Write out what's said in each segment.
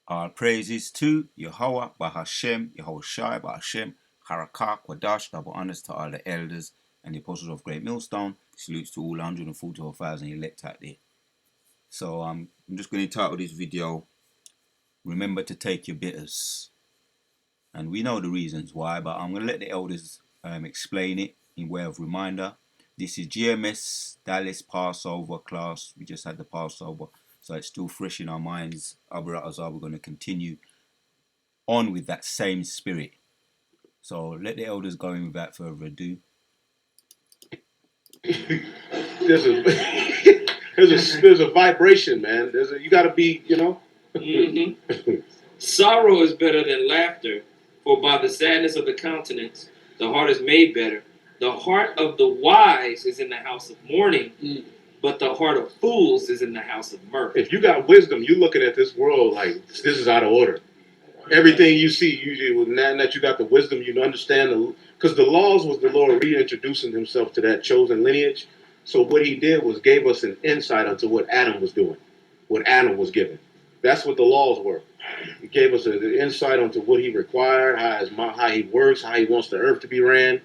All praises to Yahweh, Bahashem, Yahushai, Bahashem, Harakah, Quadash, double honors to all the elders and the apostles of Great Millstone. Salutes to all 144,000 elect out there. So I'm just going to title this video, Remember to Take Your Bitters. And we know the reasons why, but I'm going to let the elders explain it in way of reminder. This is GMS Dallas Passover class. We just had the Passover, so it's still fresh in our minds. We're going to continue on with that same spirit. So let the elders go in without further ado. there's a vibration, man. You got to be, Sorrow is better than laughter, for by the sadness of the countenance, the heart is made better. The heart of the wise is in the house of mourning, but the heart of fools is in the house of mirth. If you got wisdom, you're looking at this world like this is out of order. Everything you see, now that you got the wisdom, you understand because the laws was the Lord reintroducing himself to that chosen lineage. So what he did was gave us an insight into what Adam was doing, what Adam was given. That's what the laws were. He gave us an insight into what he required, how he works, how he wants the earth to be ran.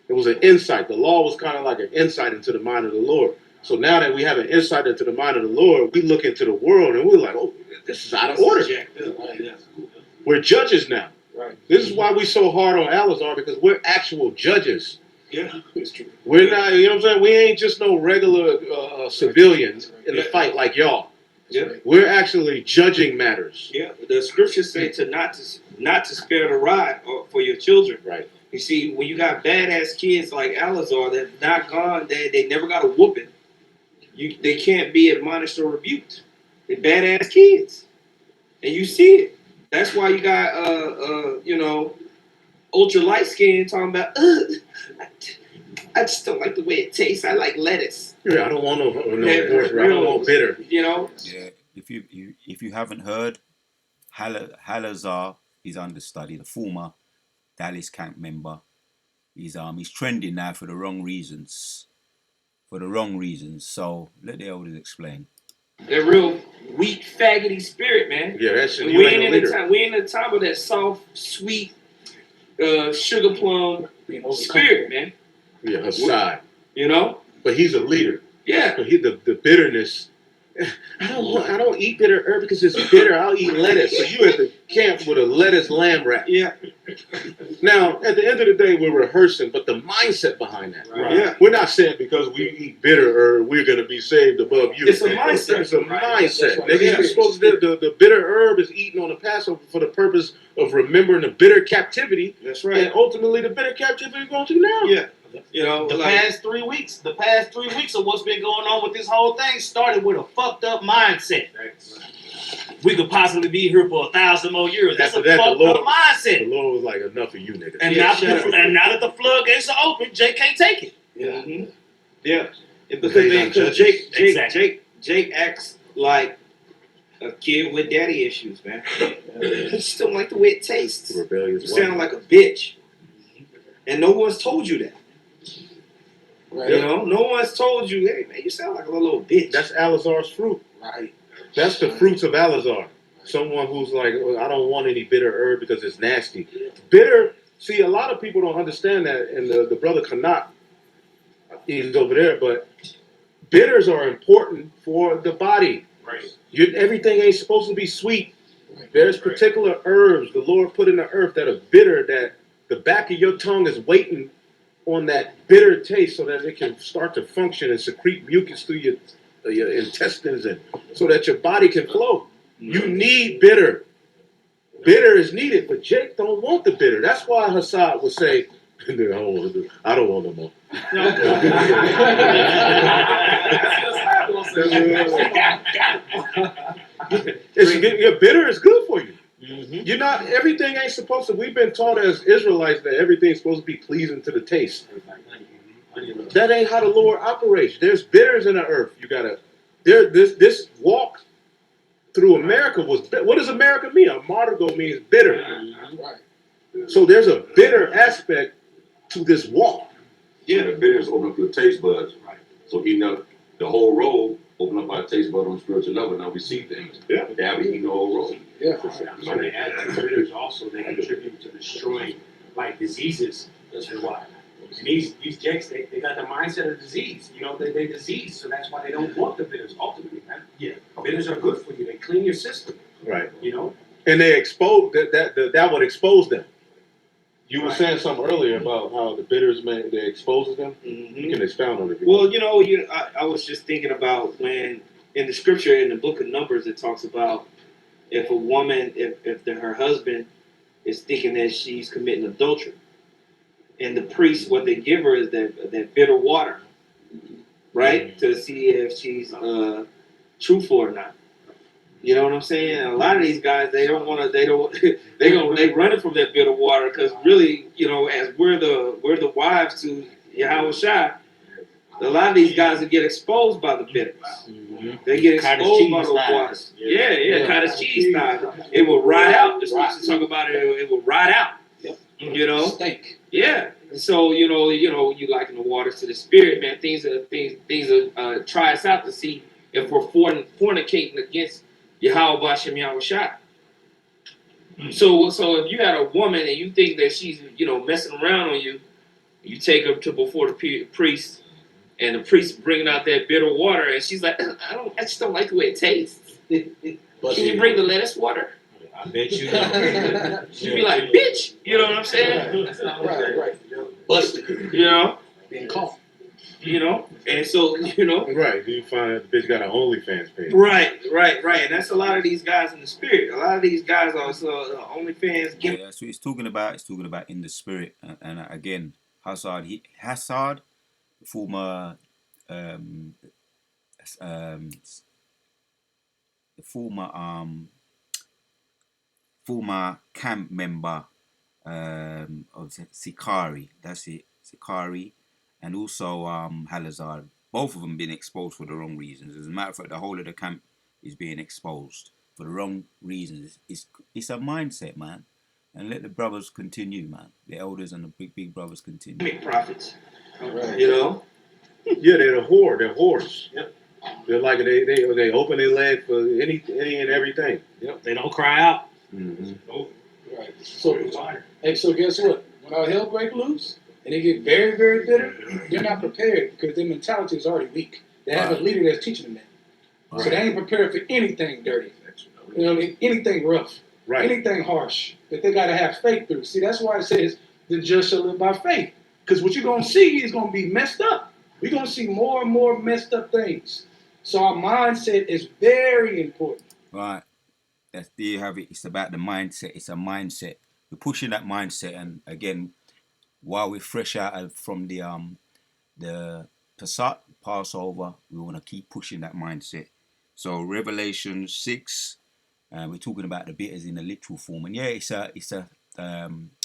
It was an insight. The law was kind of like an insight into the mind of the Lord. So now that we have an insight into the mind of the Lord, we look into the world and we're like, oh, this is out of order. We're judges now. Right. This is why we're so hard on Alizar, because we're actual judges. Yeah, it's true. We're not, you know what I'm saying? We ain't just no regular civilians in the fight like y'all. Yeah. We're actually judging matters. Yeah, the scriptures say to not to spare the rod for your children. Right. You see, when you got badass kids like Alizar that not gone, they never got a whooping. They can't be admonished or rebuked. They're badass kids, and you see it. That's why you got ultra light skin talking about I just don't like the way it tastes. I like lettuce. Yeah, I don't want no horse. I don't want bitter. You know. Yeah, if you haven't heard, Halazar is understudy, the former Dallas camp member. He's trending now for the wrong reasons. So let the elders explain. That real weak, faggoty spirit, man. Yeah, that shit. We ain't in the time of that soft, sweet, sugar plum spirit, man. Yeah, Hassad. You know? But he's a leader. Yeah. But the bitterness. I don't eat bitter herb because it's bitter. I'll eat lettuce. So you at the camp with a lettuce lamb wrap. Yeah. Now, at the end of the day, we're rehearsing, but the mindset behind that. Right. Yeah. We're not saying because we eat bitter herb, we're going to be saved above you. It's a mindset. It's a mindset. Right. You're supposed to, the bitter herb is eaten on the Passover for the purpose of remembering the bitter captivity. That's right. And ultimately, the bitter captivity we're going through now. Yeah. You know, the past 3 weeks of what's been going on with this whole thing started with a fucked up mindset. We could possibly be here for 1,000 more years. That's a fucked up mindset. The Lord was like, enough of you niggas. And, now that the floodgates are open, Jake can't take it. Yeah. Mm-hmm. Yeah. Because Jake acts like a kid with daddy issues, man. He just don't like the way it tastes. Rebellious. You sound like a bitch. And no one's told you that. Right. You know, no one's told you, hey, man, you sound like a little bitch. That's Alizar's fruit. Right. That's the fruits of Alizar. Someone who's like, I don't want any bitter herb because it's nasty. Bitter, see, a lot of people don't understand that, and the brother Kanat, he's over there, but bitters are important for the body. Right. Everything ain't supposed to be sweet. Right. There's particular herbs the Lord put in the earth that are bitter, that the back of your tongue is waiting on that bitter taste so that it can start to function and secrete mucus through your intestines and so that your body can flow. You need bitter. Bitter is needed, but Jake don't want the bitter. That's why Hassad would say, I don't want no more. Bitter is good for you. Mm-hmm. You're not, everything ain't supposed to, we've been taught as Israelites that everything's supposed to be pleasing to the taste. That ain't how the Lord operates. There's bitters in the earth. You gotta, this walk through America was, what does America mean? A martyrdom means bitter. So there's a bitter aspect to this walk. Yeah, the bitters open up your taste buds. So eating up the whole roll, open up our taste bud on spiritual level. Now we see things. Yeah. They haven't eaten the whole roll. Yeah. So they add to bitters also, they contribute to destroying like diseases as well. And these jakes, they got the mindset of disease. You know, they disease, so that's why they don't want the bitters ultimately, man. Yeah. Bitters are good for you. They clean your system. Right. You know? And they expose that would expose them. You were Right. saying something earlier about how the bitters they exposes them. Mm-hmm. You can expound on it. Well, I was just thinking about when in the scripture in the book of Numbers it talks about if a woman, her husband is thinking that she's committing adultery, and the priest, what they give her is that bitter water, right, to see if she's truthful or not. You know what I'm saying? And a lot of these guys, they don't want to. They running from that bitter water because really, as we're the wives to Yahweh Shai, a lot of these guys will get exposed by the bitters. Mm-hmm. They get Cottage exposed cheese by the style. waters. Yeah, cottage cheese style. It will ride out. The scriptures talk about it. It will ride out. You know. Stink. Yeah. So you liken the waters to the spirit, man. Things are try us out to see if we're fornicating against Yahweh Bashem Yahweh Shai. So if you had a woman and you think that she's messing around on you, you take her to before the priest, and the priest bringing out that bitter water, and she's like, I just don't like the way it tastes. Can you bring the lettuce water? I bet you know. She'd be like, bitch. You know what I'm saying? Right. Busted. Being caught. And so, Right. Do you find that the bitch got an OnlyFans page? Right. And that's a lot of these guys in the spirit. A lot of these guys are OnlyFans. Yeah, that's what he's talking about. He's talking about in the spirit. And again, Hassad, the former, the former camp member of Sikari. That's it, Sikari, and also Halazar. Both of them been exposed for the wrong reasons. As a matter of fact, the whole of the camp is being exposed for the wrong reasons. It's a mindset, man. And let the brothers continue, man. The elders and the big brothers continue. Make profits. Right. Yeah, they're the whore. They're whores. Yep. They're like they open their leg for any and everything. Yep. They don't cry out. Mm-hmm. Right. So guess what? When our hell break loose and they get very, very bitter, they're not prepared because their mentality is already weak. They have a leader that's teaching them that. Right. So they ain't prepared for anything dirty. You know what I mean? Anything rough. Right. Anything harsh that they got to have faith through. See, that's why it says the just shall live by faith. Because what you're going to see is going to be messed up. We're going to see more and more messed up things. So our mindset is very important. Right. There you have it. It's about the mindset. It's a mindset. We're pushing that mindset, and again, while we're fresh out from the Passat Passover, we want to keep pushing that mindset. So Revelation 6, we're talking about the bitters in a literal form, and yeah, it's a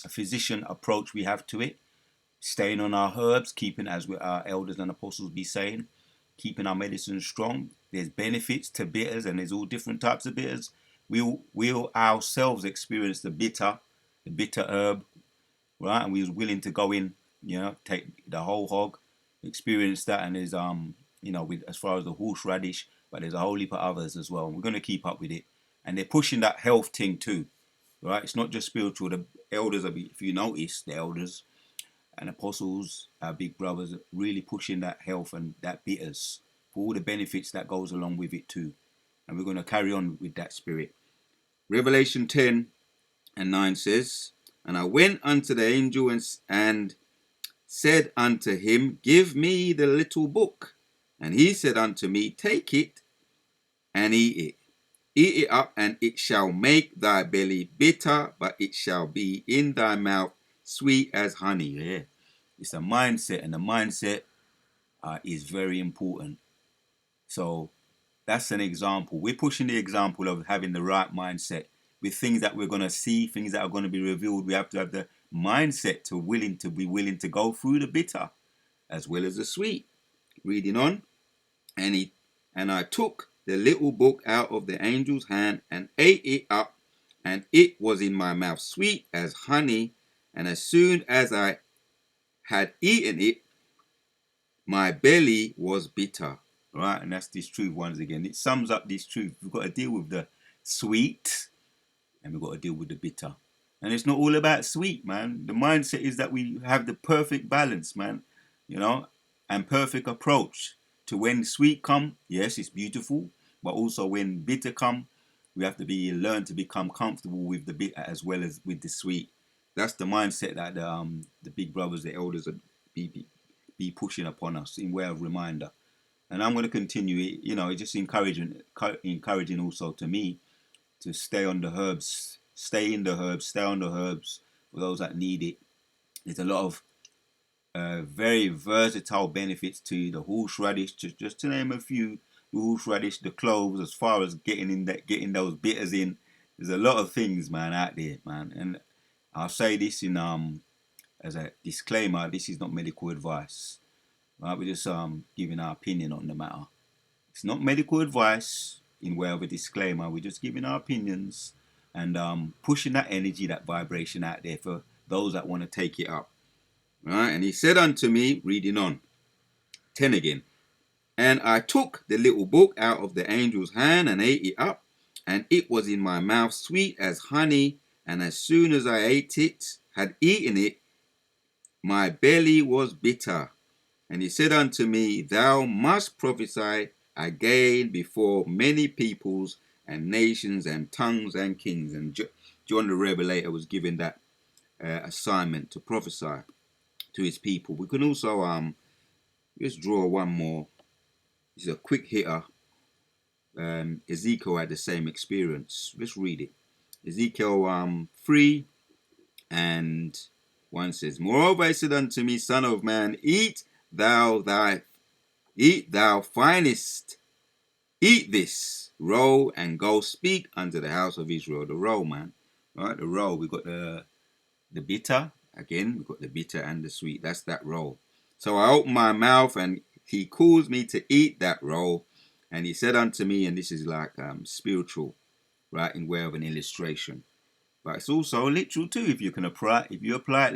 physician approach we have to it. Staying on our herbs, keeping, as our elders and apostles be saying, keeping our medicine strong. There's benefits to bitters, and there's all different types of bitters. We'll ourselves experience the bitter herb, right? And we was willing to go in, take the whole hog, experience that, and there's with as far as the horseradish, but there's a whole heap of others as well. And we're going to keep up with it, and they're pushing that health thing too, right? It's not just spiritual. The elders if you notice, the elders and apostles, our big brothers, are really pushing that health and that bitters for all the benefits that goes along with it too. And we're going to carry on with that spirit. Revelation 10:9 says, And I went unto the angel and said unto him, Give me the little book. And he said unto me, Take it and eat it. Eat it up, and it shall make thy belly bitter, but it shall be in thy mouth sweet as honey. Yeah. It's a mindset, and the mindset is very important. So that's an example. We're pushing the example of having the right mindset with things that we're going to see, things that are going to be revealed. We have to have the mindset to be willing to go through the bitter as well as the sweet. Reading on, and I took the little book out of the angel's hand and ate it up, and it was in my mouth sweet as honey. And as soon as I had eaten it, my belly was bitter. Right, and that's this truth once again. It sums up this truth. We've got to deal with the sweet, and we've got to deal with the bitter. And it's not all about sweet, man. The mindset is that we have the perfect balance, man, you know, and perfect approach to when sweet come. Yes, it's beautiful, but also when bitter come, we have to learn to become comfortable with the bitter as well as with the sweet. That's the mindset that the big brothers, the elders, are be pushing upon us in way of reminder. And I'm going to continue it. You know, it's just encouraging also to me to stay on the herbs, stay in the herbs, stay on the herbs for those that need it. There's a lot of very versatile benefits to the horseradish, just to name a few. The horseradish, the cloves, as far as getting those bitters in. There's a lot of things, man, out there, man. And I'll say this in as a disclaimer: this is not medical advice. Right? We're just giving our opinion on the matter. It's not medical advice in way of a disclaimer. We're just giving our opinions and pushing that energy, that vibration out there for those that want to take it up. Right? And he said unto me, reading on, 10 again, and I took the little book out of the angel's hand and ate it up, and it was in my mouth sweet as honey, and as soon as I had eaten it, my belly was bitter. And he said unto me, thou must prophesy again before many peoples and nations and tongues and kings. And John the Revelator was given that assignment to prophesy to his people. We can also just draw one more. This is a quick hitter. Ezekiel had the same experience. Let's read it. Ezekiel 3 and 1 says, moreover he said unto me, son of man, eat thou finest, eat this roll, and go speak unto the house of Israel. The roll, man. All right, the roll. We got the bitter. Again, we got the bitter and the sweet. That's that roll. So I opened my mouth, and he caused me to eat that roll. And he said unto me, and this is like spiritual, right, in way of an illustration. But it's also literal too. If you apply it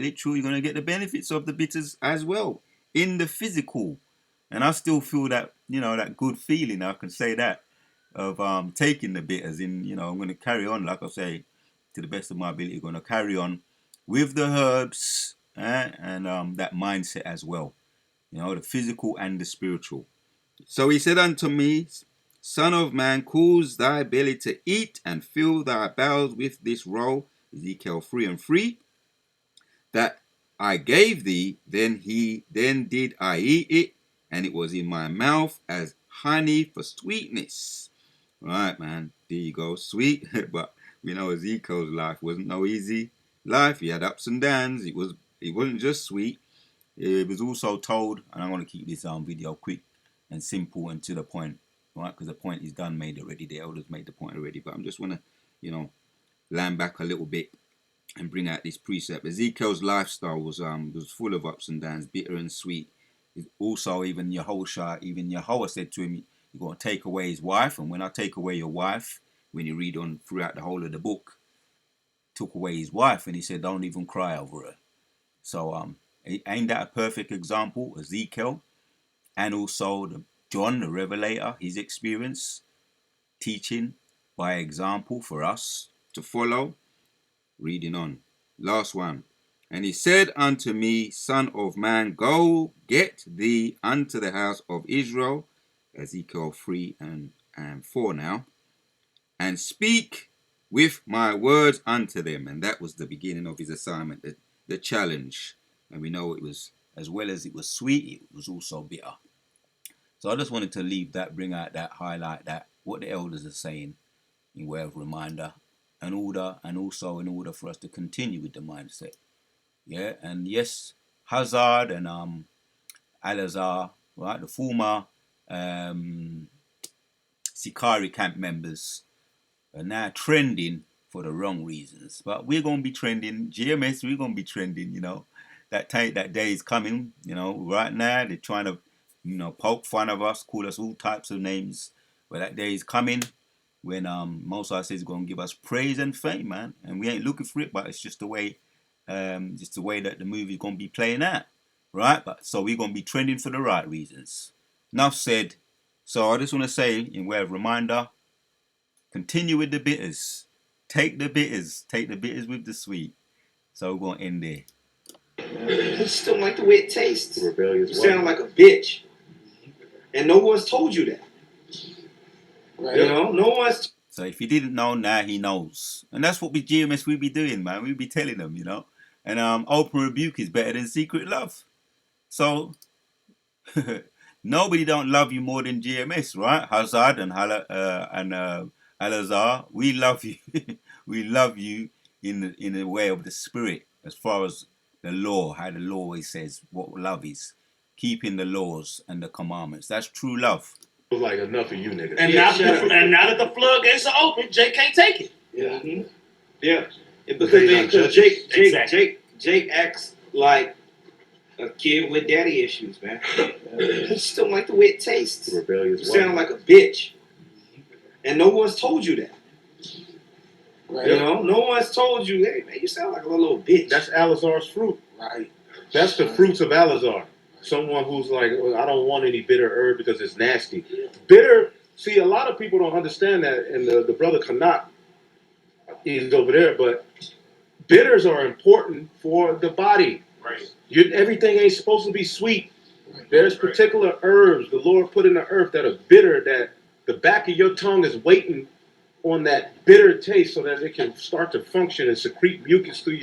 literal, you're going to get the benefits of the bitters as well in the physical. And I still feel that, you know, that good feeling, I can say that, of taking the bitters in. You know, I'm going to carry on, like I say, to the best of my ability. I'm going to carry on with the herbs and that mindset as well. You know, the physical and the spiritual. So he said unto me, son of man, cause thy belly to eat and fill thy bowels with this roll, Ezekiel 3 and 3, that I gave thee. Then did I eat it, and it was in my mouth as honey for sweetness. Right, man, there you go, sweet. But we know Ezekiel's life wasn't no easy life. He had ups and downs. It wasn't just sweet. It was also told, and I want to keep this video quick and simple and to the point, right? Because the point is done, made already. The elders made the point already. But I'm just want to, you know, land back a little bit and bring out this precept. Ezekiel's lifestyle was full of ups and downs, bitter and sweet. Also, even Yahweh said to him, you're going to take away his wife. And when I take away your wife, when you read on throughout the whole of the book, took away his wife, and he said, don't even cry over her. So ain't that a perfect example? Ezekiel, and also John the Revelator, his experience, teaching by example for us to follow. Reading on. Last one. And he said unto me, son of man, go get thee unto the house of Israel, Ezekiel 3 and 4 now, and speak with my words unto them. And that was the beginning of his assignment, the challenge. And we know it was, as well as it was sweet, it was also bitter. So I just wanted to leave that, bring out that, highlight that, what the elders are saying in way of reminder and order, and also in order for us to continue with the mindset. Yeah, and yes, Hazard and Al-Azhar, right, the former Sikari camp members are now trending for the wrong reasons. But we're going to be trending, GMS, we're going to be trending, you know. That day is coming, you know. Right now, they're trying to, you know, poke fun of us, call us all types of names. But that day is coming when Most High says he's going to give us praise and fame, man. And we ain't looking for it, but it's just the way that the movie's going to be playing out, right? But so we're going to be trending for the right reasons. Enough said. So I just want to say, in way of reminder, continue with the bitters. Take the bitters with the sweet. So we're gonna end there. You just don't like the way it tastes. You Rebellious sound wife. like a bitch. And no one's told you that. Right. You know, no one's. So if he didn't know, now he knows. And that's what we GMS we be doing, man. We be telling them, you know. And open rebuke is better than secret love. So nobody don't love you more than GMS, right? Hazard and Alazar, we love you. We love you in the way of the spirit, as far as the law, how the law always says what love is. Keeping the laws and the commandments. That's true love. It was like enough of you niggas. And, Yeah, now that the floodgates are open, Jake can't take it. Yeah. Yeah. Because They not judges. Jake acts like a kid with daddy issues, man. You just don't like the way it tastes. You Rebellious sound wife. like a bitch. And no one's told you that. Right. You know, no one's told you, hey man, you sound like a little bitch. That's Alazar's fruit. Right. That's the fruits of Alazar. Someone who's like, well, I don't want any bitter herb because it's nasty. Bitter, see, a lot of people don't understand that, and the brother Kanak, he's over there, but bitters are important for the body. Right. Everything ain't supposed to be sweet. There's particular herbs the Lord put in the earth that are bitter, that the back of your tongue is waiting on that bitter taste so that it can start to function and secrete mucus through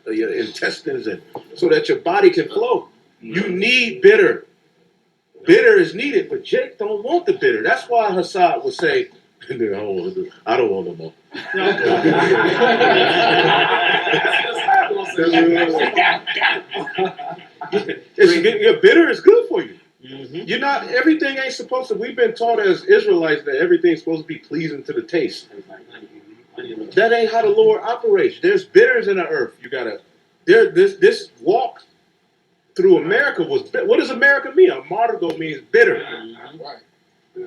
your intestines, and so that your body can flow. You need bitter. Bitter is needed, but Jake don't want the bitter. That's why Hassad would say, I don't want no more. Bitter is good for you. You're not, everything ain't supposed to, we've been taught as Israelites that everything's supposed to be pleasing to the taste. That ain't how the Lord operates. There's bitters in the earth. You gotta, this walk through America was, what does America mean? Amargo means bitter. Right.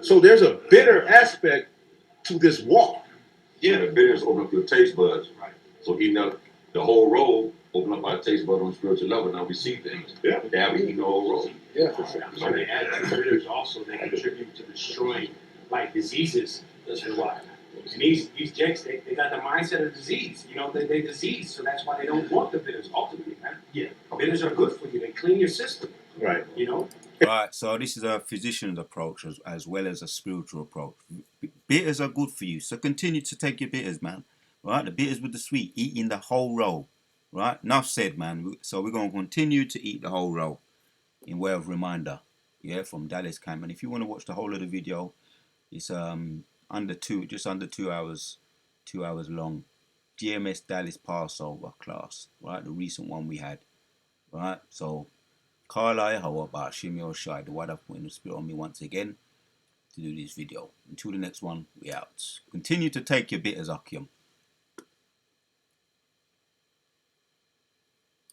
So there's a bitter aspect to this walk. Yeah, the bitters open up your taste buds. Right. So eating up the whole roll, open up our taste bud on spiritual level. Now we see things. Yeah. Now we eat the whole roll. Yeah, for sure. So they add to bitters also, they contribute to destroying like diseases as well. And these jakes, they got the mindset of disease. You know, they disease, so that's why they don't want the bitters ultimately, man. Yeah. Bitters are good for you. They clean your system. Right. You know? Right, so this is a physician's approach as well as a spiritual approach. Bitters are good for you, so continue to take your bitters, man. Right, the bitters with the sweet, eating the whole roll. Right, enough said, man. So we're going to continue to eat the whole roll in way of reminder. Yeah, from Dallas Camp. And if you want to watch the whole of the video, it's just under 2 hours, 2 hours long. GMS Dallas Passover class, right? The recent one we had, right? So. Carlisle, how about Shimmy or Shai, the word I've put in the spirit on me once again to do this video. Until the next one, we out. Continue to take your bitters, Akim.